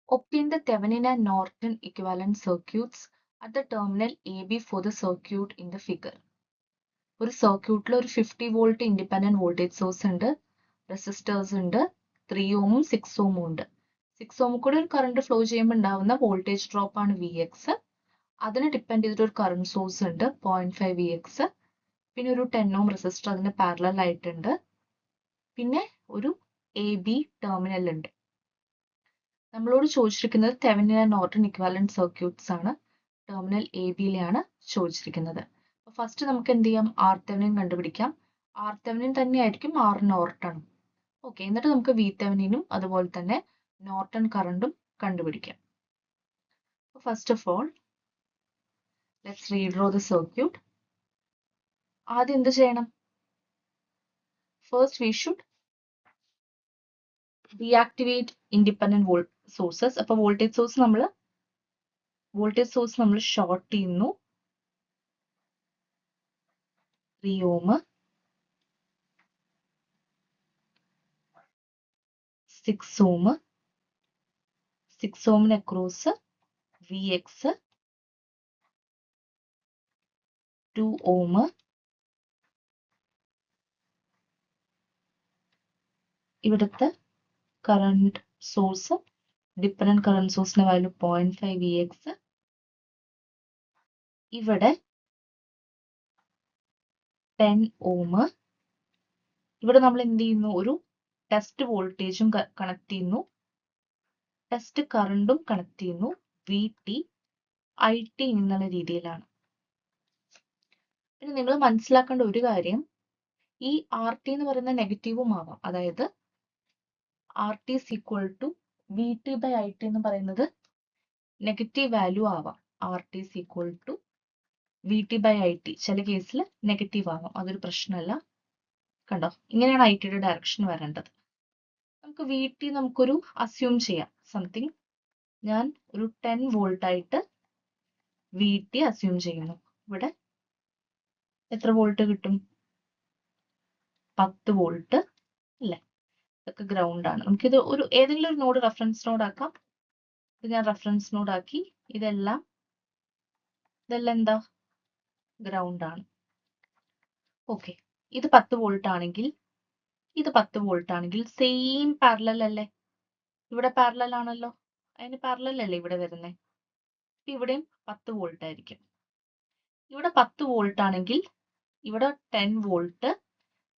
Obtain the Thevenin and Norton equivalent circuits at the terminal AB for the circuit in the figure. ഒരു സർക്യൂട്ടിൽ ഒരു 50 volt independent voltage source ഉണ്ട്, resistors ഉണ്ട്, 3 ഓമും 6 ഓമും ഉണ്ട്. 6 ഓം കൂടെ ഒരു കറണ്ട് ഫ്ലോ ചെയ്യുമ്പോൾ ഉണ്ടാവുന്ന വോൾട്ടേജ് ഡ്രോപ്പ് ആണ് Vx. അതിനെ ഡിപ്പെൻഡ് ചെയ്തിട്ട് ഒരു കറണ്ട് സോഴ്സ് ഉണ്ട് 0.5 Vx. പിന്നെ ഒരു 10 ഓം റെസിസ്റ്റർ അതിന് പാരലൽ ആയിട്ടുണ്ട്. പിന്നെ ഒരു AB ടെർമിനൽ ഉണ്ട്. നമ്മളോട് ചോദിച്ചിരിക്കുന്നത് Thevenin and Norton equivalent circuits ആണ്. ടെർമിനൽ AB-യിലാണ് ചോദിച്ചിരിക്കുന്നത്. ഫസ്റ്റ് നമുക്ക് എന്ത് ചെയ്യാം, ആർ തെവനിൻ കണ്ടുപിടിക്കാം. ആർ തെവനിൻ തന്നെയായിരിക്കും ആർ നോർട്ടൺ. ഓക്കെ, എന്നിട്ട് നമുക്ക് വി തെവനിനും അതുപോലെ തന്നെ നോർട്ടൺ കറണ്ടും കണ്ടുപിടിക്കാം. First of all let's redraw the circuit. ആദ്യം എന്ത് ചെയ്യണം? First we should deactivate independent sources. അപ്പൊ വോൾട്ടേജ് സോഴ്സ് നമ്മൾ ഷോർട്ട് ചെയ്യുന്നു. 3 ഓം, 6 ഓം, 6 ഓമിന് അക്രോസ് Vx, 2 ഓം, ഇവിടുത്തെ കറണ്ട് സോഴ്സ് ഡിപ്പെൻഡന്റ് കറണ്ട് സോഴ്സിന്റെ വാല്യൂ 0.5 Vx. ഇവിടെ 10 ഓം. ഇവിടെ നമ്മൾ എന്ത് ചെയ്യുന്നു, ഒരു ടെസ്റ്റ് വോൾട്ടേജും കണക്ട് ചെയ്യുന്നു, ടെസ്റ്റ് കറണ്ടും കണക്ട് ചെയ്യുന്നു. VT IT എന്നുള്ള രീതിയിലാണ്. പിന്നെ നിങ്ങൾ മനസ്സിലാക്കേണ്ട ഒരു കാര്യം, ഈ RT എന്ന് പറയുന്ന നെഗറ്റീവും ആവാം. അതായത് RT is equal to VT by IT എന്ന് പറയുന്നത് നെഗറ്റീവ് വാല്യൂ ആവാം. RT is equal to VT by IT ചില കേസിൽ നെഗറ്റീവ് ആവാം. അതൊരു പ്രശ്നമല്ല. കണ്ടോ, ഇങ്ങനെയാണ് ITയുടെ ഡയറക്ഷൻ വരേണ്ടത്. നമുക്ക് VT നമുക്കൊരു അസ്യൂം ചെയ്യാം സംതിങ്. ഞാൻ ഒരു 10 വോൾട്ട് ആയിട്ട് VT അസ്യൂം ചെയ്യുന്നു. ഇവിടെ എത്ര വോൾട്ട് കിട്ടും? 10 വോൾട്ട് അല്ലേ? ഇതൊക്കെ ഗ്രൗണ്ട് ആണ്. നമുക്കിത് ഏതെങ്കിലും ഒരു നോഡ് റെഫറൻസ് നോഡ് ആക്കാം. ഇത് ഞാൻ റെഫറൻസ് നോഡ് ആക്കി. ഇതെല്ലാം എന്താ? ഗ്രൗണ്ട് ആണ്. ഓക്കെ, ഇത് 10 വോൾട്ട് ആണെങ്കിൽ ഇത് 10 വോൾട്ട് ആണെങ്കിൽ സെയിം പാരലൽ അല്ലേ? ഇവിടെ പാരലൽ ആണല്ലോ, അതിന് പാരലൽ അല്ലേ ഇവിടെ വരുന്നത്. ഇവിടെയും 10 വോൾട്ട് ആയിരിക്കും. ഇവിടെ 10 വോൾട്ട് ആണെങ്കിൽ ഇവിടെ 10 വോൾട്ട്,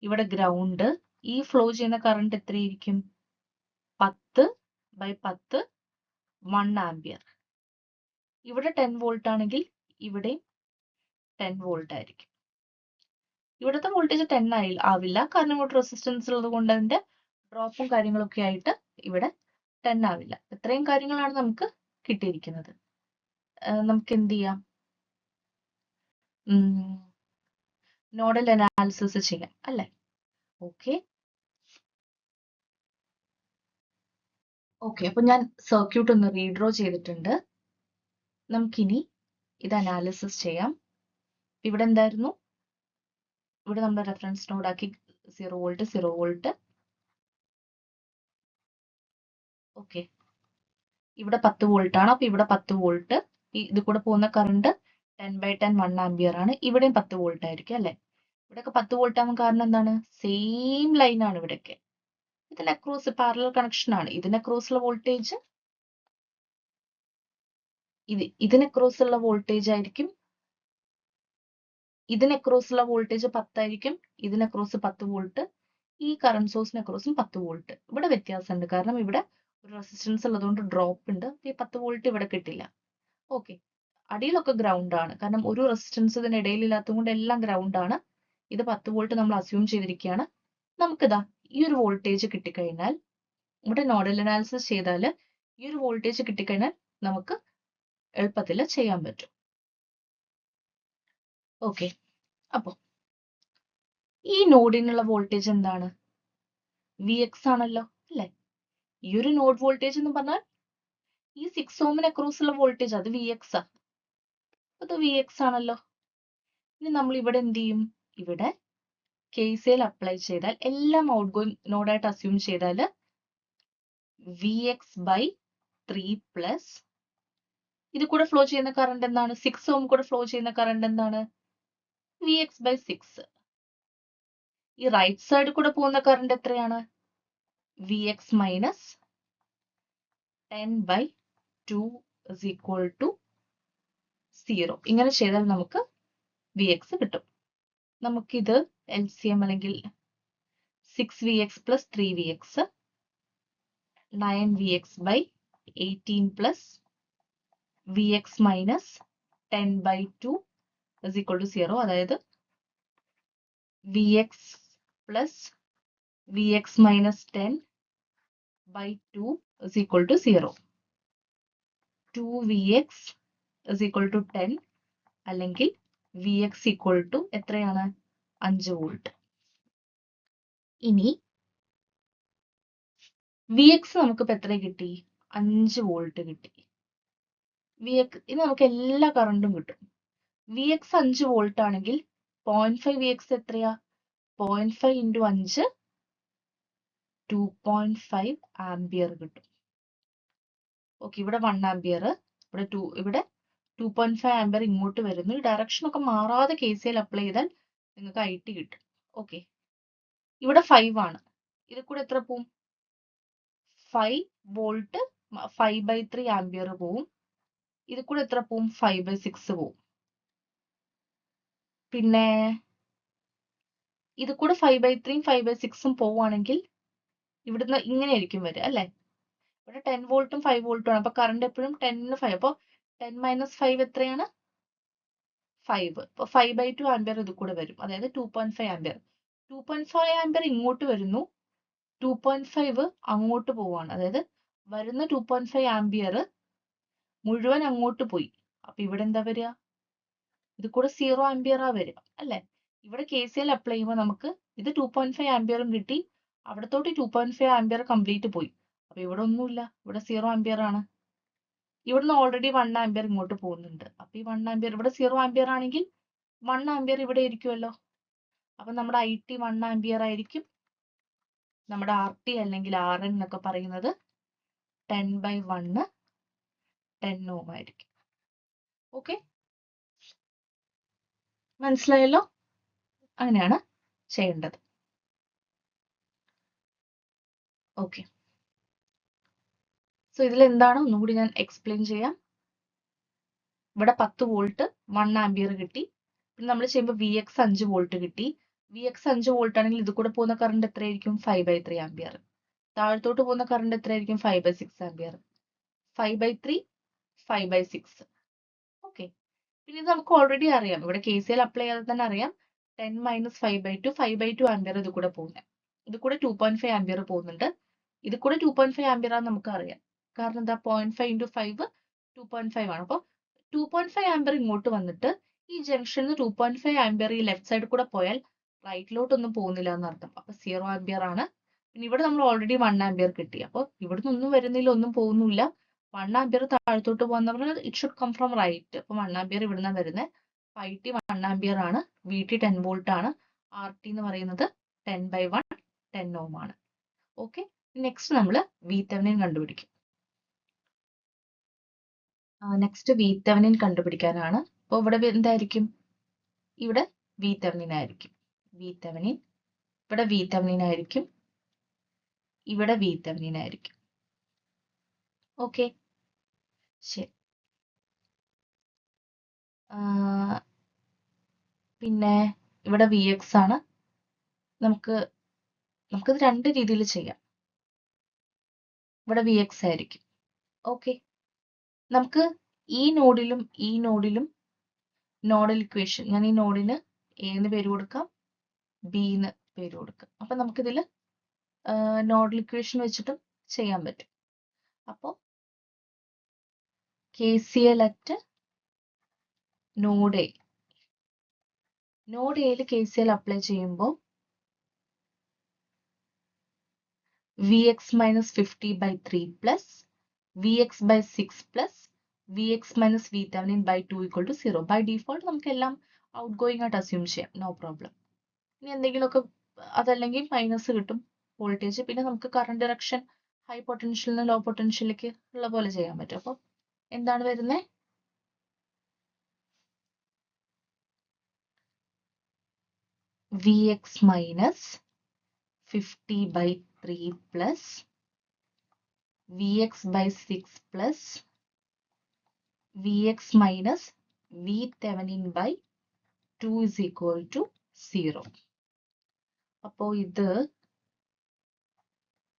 ഇവിടെ ഗ്രൗണ്ട്. ഈ ഫ്ലോ ചെയ്യുന്ന കറണ്ട് എത്രയായിരിക്കും? 10/10 1 ആംപിയർ. ഇവിടെ 10 വോൾട്ട് ആണെങ്കിൽ ഇവിടെയും 10 വോൾട്ട് ആയിരിക്കും. ഇവിടുത്തെ വോൾട്ടേജ് 10 ആവില്ല, കാരണം ഇവിടെ റെസിസ്റ്റൻസ് ഉള്ളത് കൊണ്ട് അതിന്റെ ഡ്രോപ്പും കാര്യങ്ങളൊക്കെ ആയിട്ട് ഇവിടെ 10 ആവില്ല. ഇത്രയും കാര്യങ്ങളാണ് നമുക്ക് കിട്ടിയിരിക്കുന്നത്. നമുക്ക് എന്ത് ചെയ്യാം? നോഡൽ അനാലിസിസ് ചെയ്യാം അല്ലേ? ഓക്കെ, അപ്പൊ ഞാൻ സർക്യൂട്ട് ഒന്ന് റീഡ്രോ ചെയ്തിട്ടുണ്ട്. നമുക്കിനി ഇത് അനാലിസിസ് ചെയ്യാം. ഇവിടെ എന്തായിരുന്നു? ഇവിടെ നമ്മൾ റെഫറൻസ് നോഡ് ആക്കി 0 വോൾട്ട് 0 വോൾട്ട്. ഓക്കെ, ഇവിടെ 10 വോൾട്ട് ആണ്. അപ്പൊ ഇവിടെ 10 വോൾട്ട്. ഇത് കൂടെ പോകുന്ന കറണ്ട് 10/10 1 ആംപിയർ ആണ്. ഇവിടെയും 10 വോൾട്ട് ആയിരിക്കും അല്ലെ? ഇവിടെയൊക്കെ 10 വോൾട്ട് ആവാൻ കാരണം എന്താണ്? സെയിം ലൈൻ ആണ് ഇവിടെയൊക്കെ. ഇതിന് അക്രോസ് പാരലൽ കണക്ഷൻ ആണ്. ഇതിന് അക്രോസ് ഉള്ള വോൾട്ടേജ് ഇതിന് അക്രോസ് ഉള്ള വോൾട്ടേജ് ആയിരിക്കും. ഇതിന് അക്രോസ് ഉള്ള വോൾട്ടേജ് 10 ആയിരിക്കും. ഇതിന് അക്രോസ് 10 വോൾട്ട്. ഈ കറണ്ട് സോഴ്സിന് അക്രോസും 10 വോൾട്ട്. ഇവിടെ വ്യത്യാസമുണ്ട്, കാരണം ഇവിടെ ഒരു റെസിസ്റ്റൻസ് ഉള്ളതുകൊണ്ട് ഡ്രോപ്പ് ഉണ്ട്. ഈ 10 വോൾട്ട് ഇവിടെ കിട്ടില്ല. ഓക്കെ, അടിയിലൊക്കെ ഗ്രൗണ്ട് ആണ്, കാരണം ഒരു റെസിസ്റ്റൻസ് ഇതിന് ഇടയിലില്ലാത്തത് കൊണ്ട് എല്ലാം ഗ്രൗണ്ട് ആണ്. ഇത് 10 വോൾട്ട് നമ്മൾ അസ്യൂം ചെയ്തിരിക്കുകയാണ്. നമുക്കിതാ ഈ ഒരു വോൾട്ടേജ് കിട്ടിക്കഴിഞ്ഞാൽ, ഇവിടെ നോഡൽ അനാലിസിസ് ചെയ്താൽ ഈ ഒരു വോൾട്ടേജ് കിട്ടിക്കഴിഞ്ഞാൽ നമുക്ക് എളുപ്പത്തിൽ ചെയ്യാൻ പറ്റും. ഓക്കെ, അപ്പോ ഈ നോഡിനുള്ള വോൾട്ടേജ് എന്താണ്? Vx ആണല്ലോ അല്ലെ? ഈ ഒരു നോഡ് വോൾട്ടേജ് എന്ന് പറഞ്ഞാൽ ഈ 6 ഓമിന് അക്രോസ് ഉള്ള വോൾട്ടേജ്, അത് Vx ആ. അത് Vx ആണല്ലോ. ഇനി നമ്മൾ ഇവിടെ എന്ത് ചെയ്യും? ഇവിടെ KCL അപ്ലൈ ചെയ്താൽ, എല്ലാം ഔട്ട് ഗോയിങ് നോഡായിട്ട് അസ്യൂം ചെയ്താൽ Vx by 3 പ്ലസ് ഇത് കൂടെ ഫ്ലോ ചെയ്യുന്ന കറണ്ട് എന്താണ്? 6 ഓം കൂടെ ഫ്ലോ ചെയ്യുന്ന കറണ്ട് എന്താണ്? Vx/6. ഈ റൈറ്റ് സൈഡ് കൂടെ പോകുന്ന കറണ്ട് എത്രയാണ്? Vx minus 10/2 is equal to 0. ഇങ്ങനെ ചെയ്താൽ നമുക്ക് Vx കിട്ടും. നമുക്കിത് LCM അല്ലെങ്കിൽ 6Vx plus 3Vx 9Vx/18 plus Vx minus 10/2 is equal to 0. അതായത് Vx plus Vx minus 10/2 is equal to 0. 2Vx is equal to 10 അല്ലെങ്കിൽ Vx equal to എത്രയാണ്? 5 volt. ഇനി Vx നമുക്കിപ്പോൾ എത്ര കിട്ടി? 5 വോൾട്ട് കിട്ടി. ഇനി നമുക്ക് എല്ലാ കറണ്ടും കിട്ടും. Vx 5 വോൾട്ട് ആണെങ്കിൽ 0.5 Vx എത്രയാ? 0.5 into 5 2.5 ആംപിയർ കിട്ടും. ഓക്കെ, ഇവിടെ 1 ആംപിയർ, ഇവിടെ 2.5 ആംപിയർ ഇങ്ങോട്ട് വരുന്നു. ഈ ഡയറക്ഷൻ ഒക്കെ മാറാതെ KCL അപ്ലൈ ചെയ്താൽ നിങ്ങൾക്ക് IT കിട്ടും. ഓക്കെ, ഇവിടെ 5 ആണ്. ഇത് കൂടെ എത്ര പോവും? 5 വോൾട്ട് 5/3 ആംപിയർ പോവും. ഇത് കൂടെ എത്ര പോവും? 5/6 പോവും. പിന്നെ ഇത് കൂടെ 5/3 5/6 പോവുകയാണെങ്കിൽ ഇവിടുന്ന് ഇങ്ങനെ ആയിരിക്കും വരിക അല്ലേ? ഇവിടെ 10 വോൾട്ടും 5 വോൾട്ടും ആണ്. അപ്പൊ കറണ്ട് എപ്പോഴും 10 5. അപ്പോൾ 10 - 5 എത്രയാണ്? 5. അപ്പോൾ 5/2 ആംപിയർ ഇത് കൂടെ വരും. അതായത് 2.5 ആംപിയർ. 2.5 ആംപിയർ ഇങ്ങോട്ട് വരുന്നു, 2.5 അങ്ങോട്ട് പോവാണ്. അതായത് വരുന്ന 2.5 ആംപിയർ മുഴുവൻ അങ്ങോട്ട് പോയി. അപ്പൊ ഇവിടെ എന്താ വരിക? ഇത് കൂടെ 0 ആംപിയറാ വരിക അല്ലേ? ഇവിടെ KCL അപ്ലൈ ചെയ്യുമ്പോൾ നമുക്ക് ഇത് 2.5 ആംപിയറും കിട്ടി, അവിടത്തോട്ട് 2.5 ആംപിയർ കംപ്ലീറ്റ് പോയി. അപ്പൊ ഇവിടെ ഒന്നുമില്ല, ഇവിടെ 0 ആംപിയർ ആണ്. ഇവിടുന്ന് ഓൾറെഡി 1 ആംപിയർ ഇങ്ങോട്ട് പോകുന്നുണ്ട്. അപ്പൊ ഈ 1 ആംപിയർ ഇവിടെ 0 ആംപിയർ ആണെങ്കിൽ 1 ആംപിയർ ഇവിടെ ഇരിക്കുമല്ലോ. അപ്പൊ നമ്മുടെ IT 1 ആംപിയർ ആയിരിക്കും. നമ്മുടെ RT അല്ലെങ്കിൽ RN എന്നൊക്കെ പറയുന്നത് 10/1 10 ഓം ആയിരിക്കും. ഓക്കെ, മനസ്സിലായല്ലോ? അങ്ങനെയാണ് ചെയ്യേണ്ടത്. ഓക്കെ, സോ ഇതിൽ എന്താണ് ഒന്നുകൂടി ഞാൻ എക്സ്പ്ലെയിൻ ചെയ്യാം. ഇവിടെ 10 വോൾട്ട് 1 ആംപിയർ കിട്ടി. പിന്നെ നമ്മൾ ചെയ്യുമ്പോൾ Vx 5 വോൾട്ട് കിട്ടി. Vx 5 വോൾട്ട് ആണെങ്കിൽ ഇത് കൂടെ പോകുന്ന കറണ്ട് എത്രയായിരിക്കും? 5/3 ആംപിയർ. താഴത്തോട്ട് പോകുന്ന കറണ്ട് എത്രയായിരിക്കും? 5/6 ആംപിയർ. 5/3 5/6. ഓക്കെ, പിന്നെ ഇത് നമുക്ക് ഓൾറെഡി അറിയാം. ഇവിടെ KCL അപ്ലൈ ചെയ്താൽ തന്നെ അറിയാം. 10 - 5/2 5/2 ആംപിയർ ഇത് കൂടെ പോകുന്നത്. ഇത് കൂടെ 2.5 ആംപിയർ പോകുന്നുണ്ട്. ഇത് കൂടെ 2.5 ആംപിയർ ആണെന്ന് നമുക്ക് അറിയാം. കാരണം എന്താ? 0.5 into 5 2.5 ആണ്. അപ്പോൾ 2.5 ആംപിയർ ഇങ്ങോട്ട് വന്നിട്ട് ഈ ജംഗ്ഷനിൽ 2.5 ആംപിയർ ഈ ലെഫ്റ്റ് സൈഡിൽ കൂടെ പോയാൽ റൈറ്റിലോട്ടൊന്നും പോകുന്നില്ല എന്നർത്ഥം. അപ്പൊ 0 ആംപിയർ ആണ്. പിന്നെ ഇവിടെ നമ്മൾ ഓൾറെഡി 1 ആംപിയർ കിട്ടി. അപ്പോൾ ഇവിടുന്ന് ഒന്നും വരുന്നില്ല, ഒന്നും പോകുന്നില്ല. 1 ആംപിയർ താഴത്തോട്ട് പോകാന്ന് പറഞ്ഞാൽ it should come from right. അപ്പൊ 1 ആംപിയർ ഇവിടുന്ന് വരുന്നത്. IT 1 ആംപിയർ ആണ്. VT 10 വോൾട്ട് ആണ്. RT എന്ന് പറയുന്നത് 10/1 10 ഓം ആണ്. ഓക്കെ, നെക്സ്റ്റ് നമ്മൾ VThevenin കണ്ടുപിടിക്കും. നെക്സ്റ്റ് VThevenin കണ്ടുപിടിക്കാനാണ്. അപ്പോൾ ഇവിടെ എന്തായിരിക്കും? ഇവിടെ VThevenin ആയിരിക്കും. VThevenin ഇവിടെ VThevenin ആയിരിക്കും, ഇവിടെ VThevenin ആയിരിക്കും. ഓക്കെ, ശരി. പിന്നെ ഇവിടെ Vx ആണ്. നമുക്കത് രണ്ട് രീതിയിൽ ചെയ്യാം. ഇവിടെ Vx ആയിരിക്കും. ഓക്കെ, നമുക്ക് ഈ നോഡിലും നോഡൽ ഇക്വേഷൻ, ഞാൻ ഈ നോഡിന് A എന്ന് പേര് കൊടുക്കാം, B എന്ന് പേര് കൊടുക്കാം. അപ്പൊ നമുക്കിതിൽ നോഡൽ ഇക്വേഷൻ വെച്ചിട്ടും ചെയ്യാൻ പറ്റും. അപ്പോൾ KCL at node A. Node എയിൽ KCL അപ്ലൈ ചെയ്യുമ്പോൾ Vx minus 50/3 plus Vx/6 plus Vx minus VThevenin by 2 equal to 0. By default നമുക്കെല്ലാം ഔട്ട് ഗോയിങ് ആയിട്ട് അസ്യൂം ചെയ്യാം, നോ പ്രോബ്ലം. ഇനി എന്തെങ്കിലുമൊക്കെ അതല്ലെങ്കിൽ മൈനസ് കിട്ടും വോൾട്ടേജ്. പിന്നെ നമുക്ക് കറണ്ട് ഡിറക്ഷൻ ഹൈ പൊട്ടൻഷ്യലിന് ലോ പൊട്ടൻഷ്യലിലേക്ക് ഉള്ള പോലെ ചെയ്യാൻ പറ്റും. അപ്പോൾ എന്താണ് വരുന്നത്? Vx minus 50/3 plus Vx by 6 plus Vx minus VThevenin by 2 is equal to 0. അപ്പോൾ ഇത്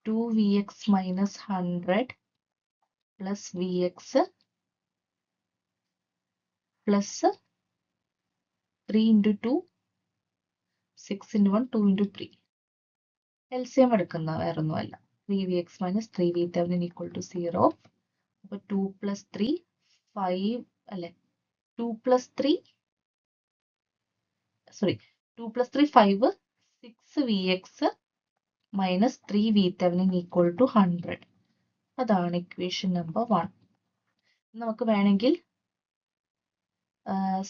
2Vx minus 100 plus Vx plus 3 into 2, 6 into 1, 2 into 3. LCM എടുക്കുന്ന വേറൊന്നുമല്ല. 3Vx minus 3VThevenin equal to 0. അപ്പോൾ 2 plus 3, 5 അല്ലേ? 2 plus 3, sorry, 2 plus 3, 5, 6Vx minus 3VThevenin equal to 100. അതാണ് equation number 1. നമുക്ക് വേണമെങ്കിൽ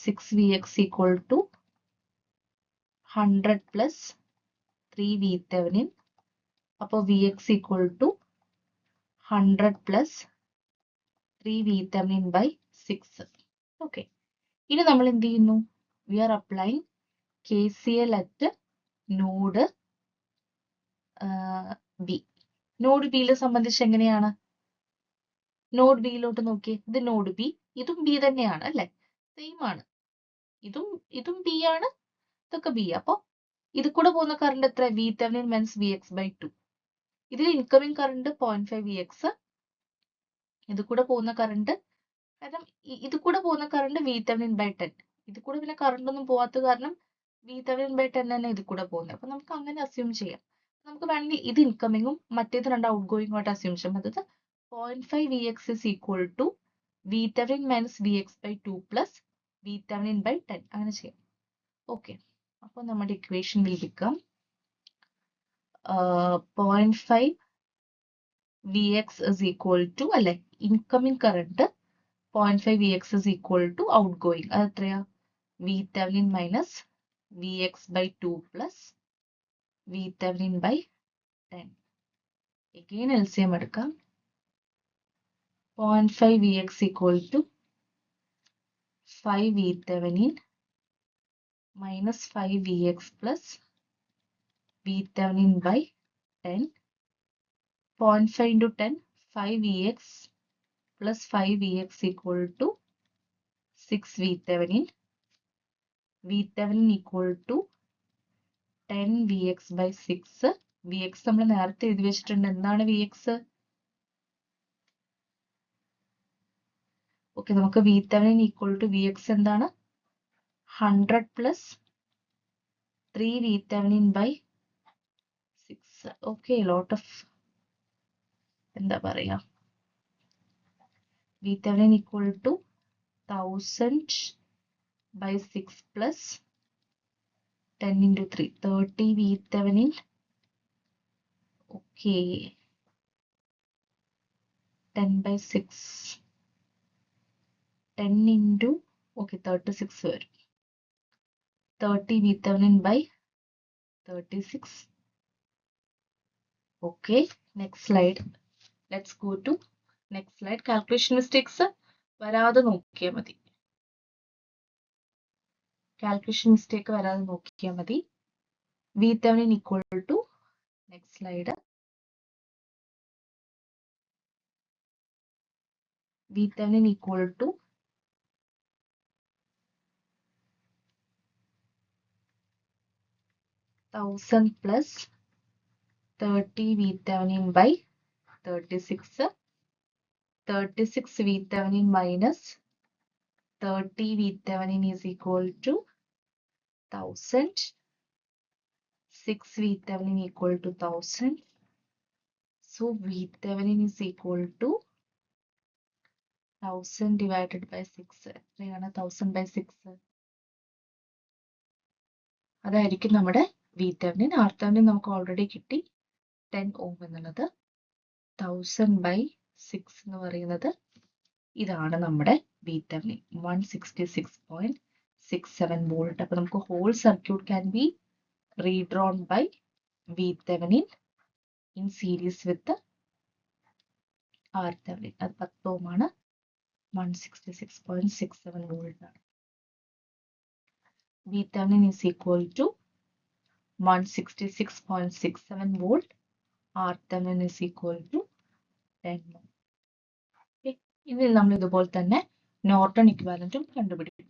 6Vx equal to 100 plus 3VThevenin. അപ്പോൾ Vx equal to 100 plus 3VThevenin by 6. Okay, ഇനി നമ്മൾ എന്ത് ചെയ്യുന്നു? We are applying KCL at node B. Node ബിയിലെ സംബന്ധിച്ച് എങ്ങനെയാണ്? നോഡ് ബിയിലോട്ട് നോക്കി, ഇത് നോഡ് ബി, ഇതും ബി തന്നെയാണ് അല്ലെ? സെയിം ആണ്. ഇതും ബി ആണ്, ഇതൊക്കെ ബി. അപ്പൊ ഇത് കൂടെ പോകുന്ന കറണ്ട് എത്ര? VThevenin minus Vx by 2. ഇതിൽ ഇൻകമിങ് കറണ്ട് 0.5 Vx. ഇത് കൂടെ പോകുന്ന കറണ്ട്, കാരണം ഇത് കൂടെ പോകുന്ന കറണ്ട് VThevenin by 10. ഇത് കൂടെ പിന്നെ കറണ്ട് ഒന്നും പോവാത്ത കാരണം VThevenin by 10 തന്നെ ഇത് കൂടെ പോകുന്നത്. അപ്പൊ നമുക്ക് അങ്ങനെ അസ്യൂം ചെയ്യാം. നമുക്ക് വേണമെങ്കിൽ ഇത് ഇൻകമിങ്ങും മറ്റേത് രണ്ട് ഔട്ട് ഗോയിങ് ആയിട്ട് അസ്യൂം ചെയ്യാം. അതായത് 0.5 Vx is equal to VThevenin minus Vx by 2 plus VThevenin by 10. അങ്ങനെ ചെയ്യാം. ഓക്കെ, അപ്പോൾ നമ്മുടെ equation will become 0.5 Vx is equal to അല്ലെ, incoming current 0.5 Vx is equal to out going. അത് എത്രയാ? VThevenin minus Vx by 2 plus VThevenin by 10. Again LCM എടുക്കാം. 0.5 Vx equal to 5 VThevenin minus 5 Vx plus VThevenin by 10. 0.5 into 10, 5 Vx plus 5 Vx equal to 6 VThevenin. VThevenin equal to 10 Vx by 6. Vx നമ്മൾ നേരത്തെ എഴുതി വെച്ചിട്ടുണ്ട്. എന്താണ് Vx? Okay, നമുക്ക് VThevenin equal to Vx എന്താണ്? 100 plus 3 VThevenin by 6. Okay, lot of എന്താ പറയാ, VThevenin equal to 1000 by 6 plus 10 into 3, 30 VThevenin. Okay, 10 by 6, 10 into, okay, 36 വരും. 30 VThevenin by 36. Okay, next slide. Let's go to next slide. Calculation mistakes വരാതെ നോക്കിയാൽ മതി. Calculation mistake വരാതെ നോക്കിയാൽ മതി. VThevenin equal to, next slide. VThevenin equal to 1000 plus 30 VThevenin by 36. 36 VThevenin minus 30 VThevenin is equal to 1000. 6 VThevenin equal to 1000. So VThevenin is equal to 1000 divided by 6. എത്രയാണ് 1000 by 6? അതായിരിക്കും നമ്മുടെ VThevenin. RThevenin നമുക്ക് already കിട്ടി 10 ohm എന്നുള്ളത്. 1000 by 6 എന്ന് പറയുന്നത് ഇതാണ് നമ്മുടെ VThevenin, 166.67 volt. അപ്പോൾ നമുക്ക് whole circuit can be redrawn by VThevenin in series with R Thevenin അത് 10 ഓം ആണ്, 166.67 വോൾട്ട് ആണ്. VThevenin is equal to 166.67 volt. RThevenin is equal to 10 ohm. Okay. ഇതിൽ നമ്മൾ ഇതുപോലെ തന്നെ നോർട്ടൺ ഇക്വാലന്റും കണ്ടുപിടിക്കും.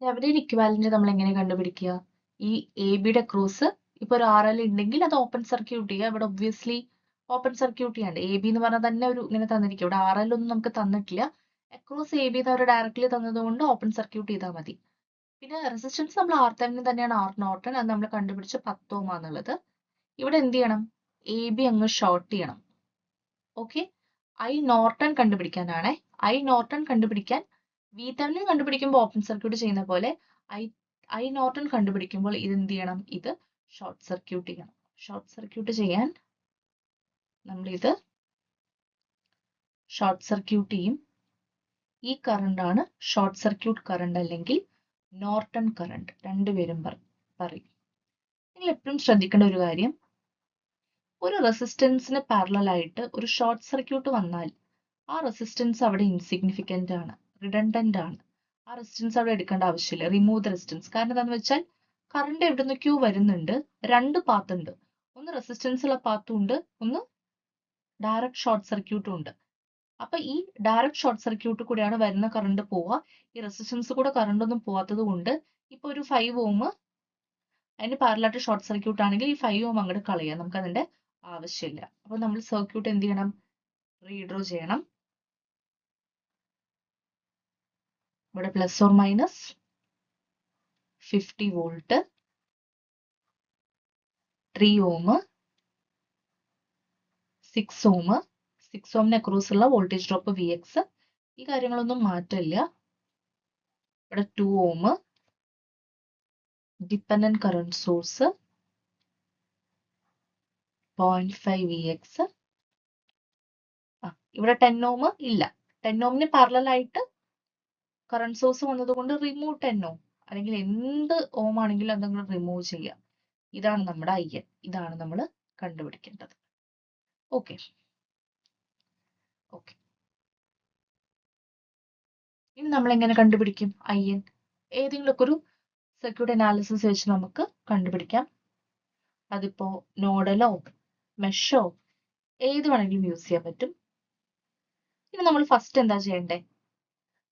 തെവനിൻ ഇക്വാലന്റ് നമ്മൾ എങ്ങനെ കണ്ടുപിടിക്കുക? ഈ എ ബിയുടെ ക്രോസ് ഇപ്പൊ ഒരു RL ഉണ്ടെങ്കിൽ അത് ഓപ്പൺ സർക്യൂട്ട് ചെയ്യുക. ഇവിടെ ഒബ്വിയസ്ലി ഓപ്പൺ സർക്യൂട്ട് ചെയ്യാണ്ട് എ ബി എന്ന് പറഞ്ഞാൽ തന്നെ ഒരു ഇങ്ങനെ തന്നിരിക്കും. ഇവിടെ RL ഒന്നും നമുക്ക് തന്നിട്ടില്ല. അക്രോസ് എ ബി അവർ ഡയറക്ട്ലി തന്നതുകൊണ്ട് ഓപ്പൺ സർക്യൂട്ട് ചെയ്താൽ മതി. പിന്നെ റെസിസ്റ്റൻസ് നമ്മൾ ആർ തെവനിൻ തന്നെയാണ് ആർ നോർട്ടൺ, അത് നമ്മൾ കണ്ടുപിടിച്ച് 10 ഓം ആണെന്നുള്ളത്. ഇവിടെ എന്ത് ചെയ്യണം? എ ബി അങ്ങ് ഷോർട്ട് ചെയ്യണം. ഓക്കെ, ഐ നോർട്ടൺ കണ്ടുപിടിക്കാനാണ്. ഐ നോർട്ടൺ കണ്ടുപിടിക്കാൻ VThevenin കണ്ടുപിടിക്കുമ്പോൾ ഓപ്പൺ സർക്യൂട്ട് ചെയ്യുന്ന പോലെ ഐ നോർട്ടൺ കണ്ടുപിടിക്കുമ്പോൾ ഇത് എന്ത് ചെയ്യണം? ഇത് ഷോർട്ട് സർക്യൂട്ട് ചെയ്യണം. ഷോർട്ട് സർക്യൂട്ട് ചെയ്യാൻ നമ്മൾ ഇത് ഷോർട്ട് സർക്യൂട്ട് ചെയ്യും. ഈ കറണ്ട് ആണ് ഷോർട്ട് സർക്യൂട്ട് കറണ്ട് അല്ലെങ്കിൽ നോർട്ടൺ കറണ്ട്, രണ്ടുപേരും പറയും. നിങ്ങൾ എപ്പോഴും ശ്രദ്ധിക്കേണ്ട ഒരു കാര്യം, ഒരു റെസിസ്റ്റൻസിന് പാരലൽ ആയിട്ട് ഒരു ഷോർട്ട് സർക്യൂട്ട് വന്നാൽ ആ റെസിസ്റ്റൻസ് അവിടെ ഇൻസിഗ്നിഫിക്കന്റ് ആണ്, റിഡൻഡന്റ് ആണ്. ആ റെസിസ്റ്റൻസ് അവിടെ എടുക്കേണ്ട ആവശ്യമില്ല. Remove the resistance. കാരണം എന്താണെന്ന് വെച്ചാൽ കറണ്ട് എവിടെ നിന്നൊക്കെയോ വരുന്നുണ്ട്. രണ്ട് പാത്ത് ഉണ്ട്, ഒന്ന് റെസിസ്റ്റൻസ് ഉള്ള പാത്തും ഉണ്ട്, ഒന്ന് ഡയറക്റ്റ് ഷോർട്ട് സർക്യൂട്ടും ഉണ്ട്. അപ്പൊ ഈ ഡയറക്റ്റ് ഷോർട്ട് സർക്യൂട്ട് കൂടെയാണ് വരുന്ന കറണ്ട് പോവുക. ഈ റെസിസ്റ്റൻസ് കൂടെ കറണ്ട് ഒന്നും പോവാത്തത് കൊണ്ട് ഇപ്പൊ ഒരു 5 ഓം അതിന് പാരലായിട്ട് ഷോർട്ട് സർക്യൂട്ട് ആണെങ്കിൽ ഈ 5 ഓം അങ്ങോട്ട് കളയാം, നമുക്ക് അതിന്റെ ആവശ്യമില്ല. അപ്പൊ നമ്മൾ സർക്യൂട്ട് എന്ത് ചെയ്യണം? റീഡ്രോ ചെയ്യണം. ഇവിടെ plus or minus 50 volt, 3 ohm, 6 ohm. 6 ഓമിന് അക്രോസ് ഉള്ള വോൾട്ടേജ് ഡ്രോപ്പ് Vx. ഈ കാര്യങ്ങളൊന്നും മാറ്റില്ല. ഇവിടെ 2 ohm, dependent current source 0.5 Vx. ഇവിടെ 10 ഓം ഇല്ല. 10 ഓമിന് പാരലൽ ആയിട്ട് കറന്റ് സോഴ്സ് വന്നതുകൊണ്ട് റിമൂവ് 10 ഓം, അല്ലെങ്കിൽ എന്ത് ഓം ആണെങ്കിലും അതങ്ങ് റിമൂവ് ചെയ്യാം. ഇതാണ് നമ്മുടെ IN. ഇതാണ് നമ്മൾ കണ്ടുപിടിക്കേണ്ടത്. ഓക്കെ ഓക്കെ ഇനി നമ്മൾ എങ്ങനെ കണ്ടുപിടിക്കും IN? ഏതെങ്കിലുമൊക്കെ ഒരു സർക്യൂട്ട് അനാലിസിസ് വെച്ച് നമുക്ക് കണ്ടുപിടിക്കാം. അതിപ്പോ നോഡലോ മെഷോ ഏത് വേണമെങ്കിലും യൂസ് ചെയ്യാൻ പറ്റും. ഇനി നമ്മൾ ഫസ്റ്റ് എന്താ ചെയ്യണ്ടേ?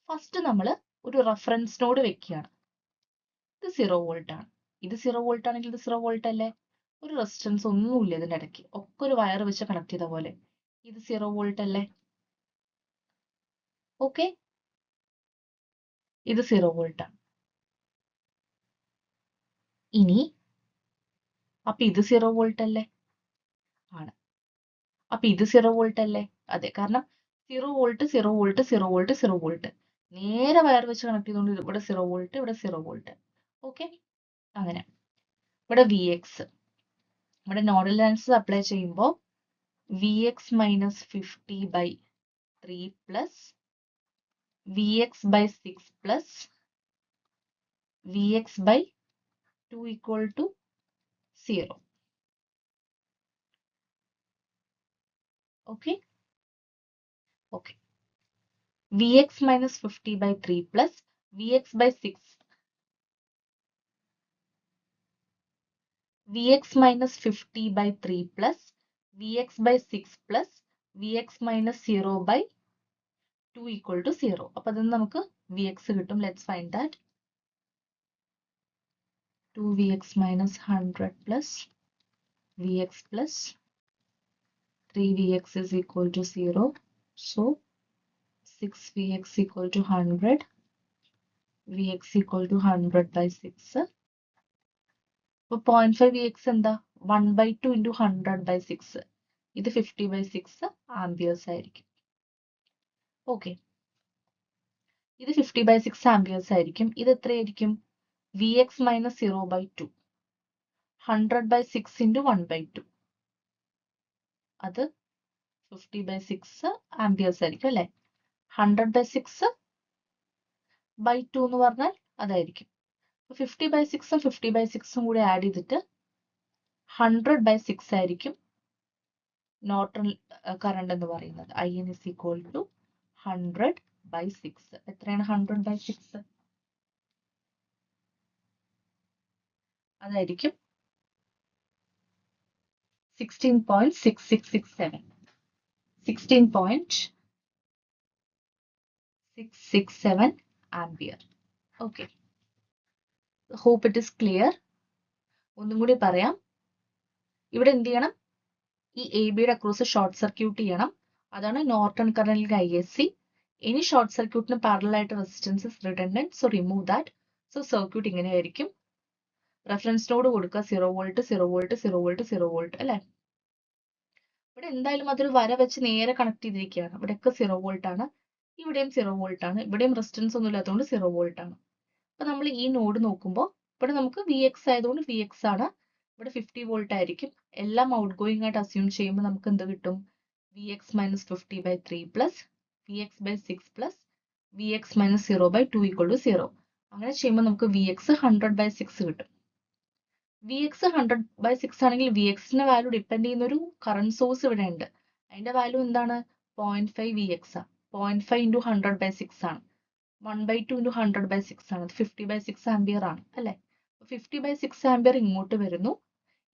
ഫസ്റ്റ് നമ്മൾ ഒരു റെഫറൻസ് നോഡ് വെക്കുകയാണ്. ഇത് 0 വോൾട്ട് ആണ്. ഇത് 0 വോൾട്ട് ആണെങ്കിൽ ഇത് 0 വോൾട്ട് അല്ലേ? ഒരു റെസിസ്റ്റൻസ് ഒന്നുമില്ല ഇതിന്റെ ഇടയ്ക്ക്, ഒക്കെ ഒരു വയർ വെച്ച് കണക്ട് ചെയ്ത പോലെ. ഇത് 0 വോൾട്ട് അല്ലേ? ഓക്കെ, ഇത് 0 വോൾട്ട് ആണ്. ഇനി അപ്പൊ ഇത് 0 വോൾട്ട് അല്ലേ? ആണ്. അപ്പൊ ഇത് 0 വോൾട്ട് അല്ലേ? അതെ, കാരണം 0 വോൾട്ട് 0 വോൾട്ട് 0 വോൾട്ട് 0 വോൾട്ട് നേരെ വയർ വെച്ച് കണക്ട് ചെയ്തുകൊണ്ട് ഇവിടെ 0 വോൾട്ട്, ഇവിടെ 0 വോൾട്ട്. ഓക്കെ, അങ്ങനെ. ഇവിടെ Vx, ഇവിടെ നോഡൽ അനാലിസിസ് അപ്ലൈ ചെയ്യുമ്പോൾ Vx minus 50/3 plus Vx/6 plus Vx/2 equal to 0. Okay okay Vx minus 50/3 plus Vx/6. Vx minus 50/3 plus Vx/6 plus Vx minus 0/2 equal to 0. അപ്പോൾ അതിന് നമുക്ക് Vx കിട്ടും. Let's find that. 2Vx minus 100 plus Vx plus 3Vx is equal to 0. So 6Vx equal to 100. Vx equal to 100/6. അപ്പോൾ 0.5 Vx എന്താ? 1/2 into 100/6. ഇത് 50/6 amperes ആയിരിക്കും. Okay, ഇത് 50/6 amperes ആയിരിക്കും. ഇത് എത്രയായിരിക്കും? Vx minus 0/2. 100/6 into 1/2. അത് 50/6 ആംപിയേഴ്സ് ആയിരിക്കും അല്ലെ? 100/6/2 എന്ന് പറഞ്ഞാൽ അതായിരിക്കും. 50/6 50/6 കൂടി ആഡ് ചെയ്തിട്ട് 100/6 ആയിരിക്കും നോർട്ടൺ കറണ്ട് എന്ന് പറയുന്നത്. IN is equal to 100/6. എത്രയാണ് 100/6? അതായിരിക്കും 16.6667. 16.667 ampere. Okay, hope it is clear. ഒന്നും കൂടി പറയാം. ഇവിടെ എന്ത് ചെയ്യണം? ഈ AB-യുടെ അക്രോസ് ഷോർട്ട് സർക്യൂട്ട് ചെയ്യണം. അതാണ് നോർട്ടൺ കറന്റ് ISC. ഇനി ഷോർട്ട് സർക്യൂട്ടിന് പാരലൽ ആയിട്ട് resistances redundant, so remove that. So circuit ഇങ്ങനെയായിരിക്കും. റെഫറൻസ് നോഡ് കൊടുക്കുക 0 വോൾട്ട് 0 വോൾട്ട് 0 വോൾട്ട് 0 വോൾട്ട് അല്ലേ? ഇവിടെ എന്തായാലും അതൊരു വര വെച്ച് നേരെ കണക്ട് ചെയ്തിരിക്കുകയാണ്. ഇവിടെയൊക്കെ 0 വോൾട്ട് ആണ്, ഇവിടെയും 0 വോൾട്ട് ആണ്, ഇവിടെയും റെസിസ്റ്റൻസ് ഒന്നും ഇല്ലാത്തതുകൊണ്ട് 0 വോൾട്ട് ആണ്. അപ്പൊ നമ്മൾ ഈ നോഡ് നോക്കുമ്പോൾ ഇവിടെ നമുക്ക് VX ആയതുകൊണ്ട് VX ആണ്. ഇവിടെ 50 വോൾട്ട് ആയിരിക്കും. എല്ലാം ഔട്ട് ഗോയിങ് ആയിട്ട് അസ്യൂം ചെയ്യുമ്പോൾ നമുക്ക് എന്ത് കിട്ടും? VX minus 50/3 plus VX/6 plus VX minus 0/2 equal to 0. അങ്ങനെ ചെയ്യുമ്പോൾ നമുക്ക് VX 100/6 കിട്ടും. VX 100/6 ആണെങ്കിൽ VX-ന്റെ വാല്യൂ ഡിപ്പെൻഡ് ചെയ്യുന്ന ഒരു കറണ്ട് സോഴ്സ് ഇവിടെ ഉണ്ട്. അതിന്റെ വാല്യൂ എന്താണ്? 0.5 VX ആണ്. 0.5 into 100/6 ആണ്. 1/2 into 100/6 ആണ്. 50/6 ആംപിയർ ആണ് അല്ലെ? 50/6 ആംപിയർ ഇങ്ങോട്ട് വരുന്നു.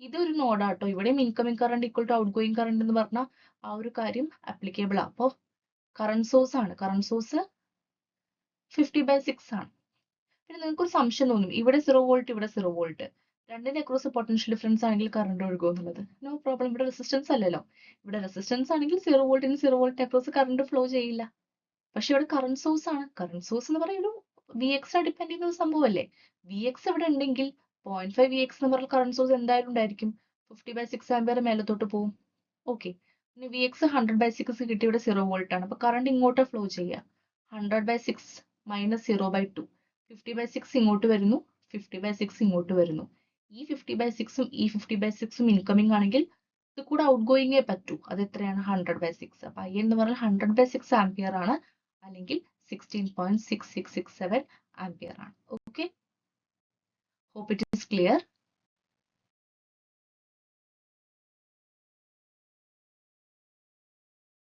ഇതൊരു നോഡാട്ടോ. ഇവിടെയും incoming current equal to outgoing current എന്ന് പറഞ്ഞാൽ ആ ഒരു കാര്യം ആപ്ലിക്കബിൾ ആണ്. അപ്പോൾ കറണ്ട് സോഴ്സ് ആണ്. കറണ്ട് സോഴ്സ് 50/6 ആണ്. പിന്നെ നിങ്ങൾക്ക് ഒരു സംശയം തോന്നും, ഇവിടെ 0 വോൾട്ട് ഇവിടെ 0 വോൾട്ട്, രണ്ടിന്റെ അക്രോസ് പൊട്ടൻഷ്യൽ ഡിഫറൻസ് ആണെങ്കിൽ കറണ്ട് ഒഴുകുമോ എന്നുള്ളത്. No problem. ഇവിടെ റെസിസ്റ്റൻസ് അല്ലല്ലോ. ഇവിടെ റെസിസ്റ്റൻസ് ആണെങ്കിൽ 0 വോൾട്ടിന് 0 വോൾട്ട് അക്രോസ് കറണ്ട് ഫ്ലോ ചെയ്യില്ല. പക്ഷെ ഇവിടെ കറണ്ട് സോഴ്സ് ആണ്. കറണ്ട് സോഴ്സ് എന്ന് പറയുന്നത് VX ഡിപ്പെൻഡ് ചെയ്യുന്ന ഒരു സംഭവമല്ലേ? VX ഇവിടെ ഉണ്ടെങ്കിൽ 0.5 VX എന്ന് പറഞ്ഞ കറണ്ട് സോഴ്സ് എന്തായാലും ഉണ്ടായിരിക്കും. 50/6 ആംപിയർ മേലത്തോട്ട് പോകും. ഓക്കെ, ഇനി VX 100/6 കിട്ടി, ഇവിടെ 0 വോൾട്ട് ആണ്. അപ്പൊ കറണ്ട് ഇങ്ങോട്ട് ഫ്ലോ ചെയ്യുക. 100/6 minus 0/2. 50/6 ഇങ്ങോട്ട് വരുന്നു, 50/6 ഇങ്ങോട്ട് വരുന്നു. ഈ 50/6ഉം ഈ 50/6ഉം ഇൻകമിംഗ് ആണെങ്കിൽ ഇത് കൂടെ ഔട്ട് ഗോയിങ്ങേ പറ്റൂ. അത് എത്രയാണ്? 100/6. അപ്പൊ I എന്ന് പറഞ്ഞാൽ 100/6 ആംപിയർ ആണ്, അല്ലെങ്കിൽ 16.6667 ആംപിയർ ആണ്. Okay, hope it is clear.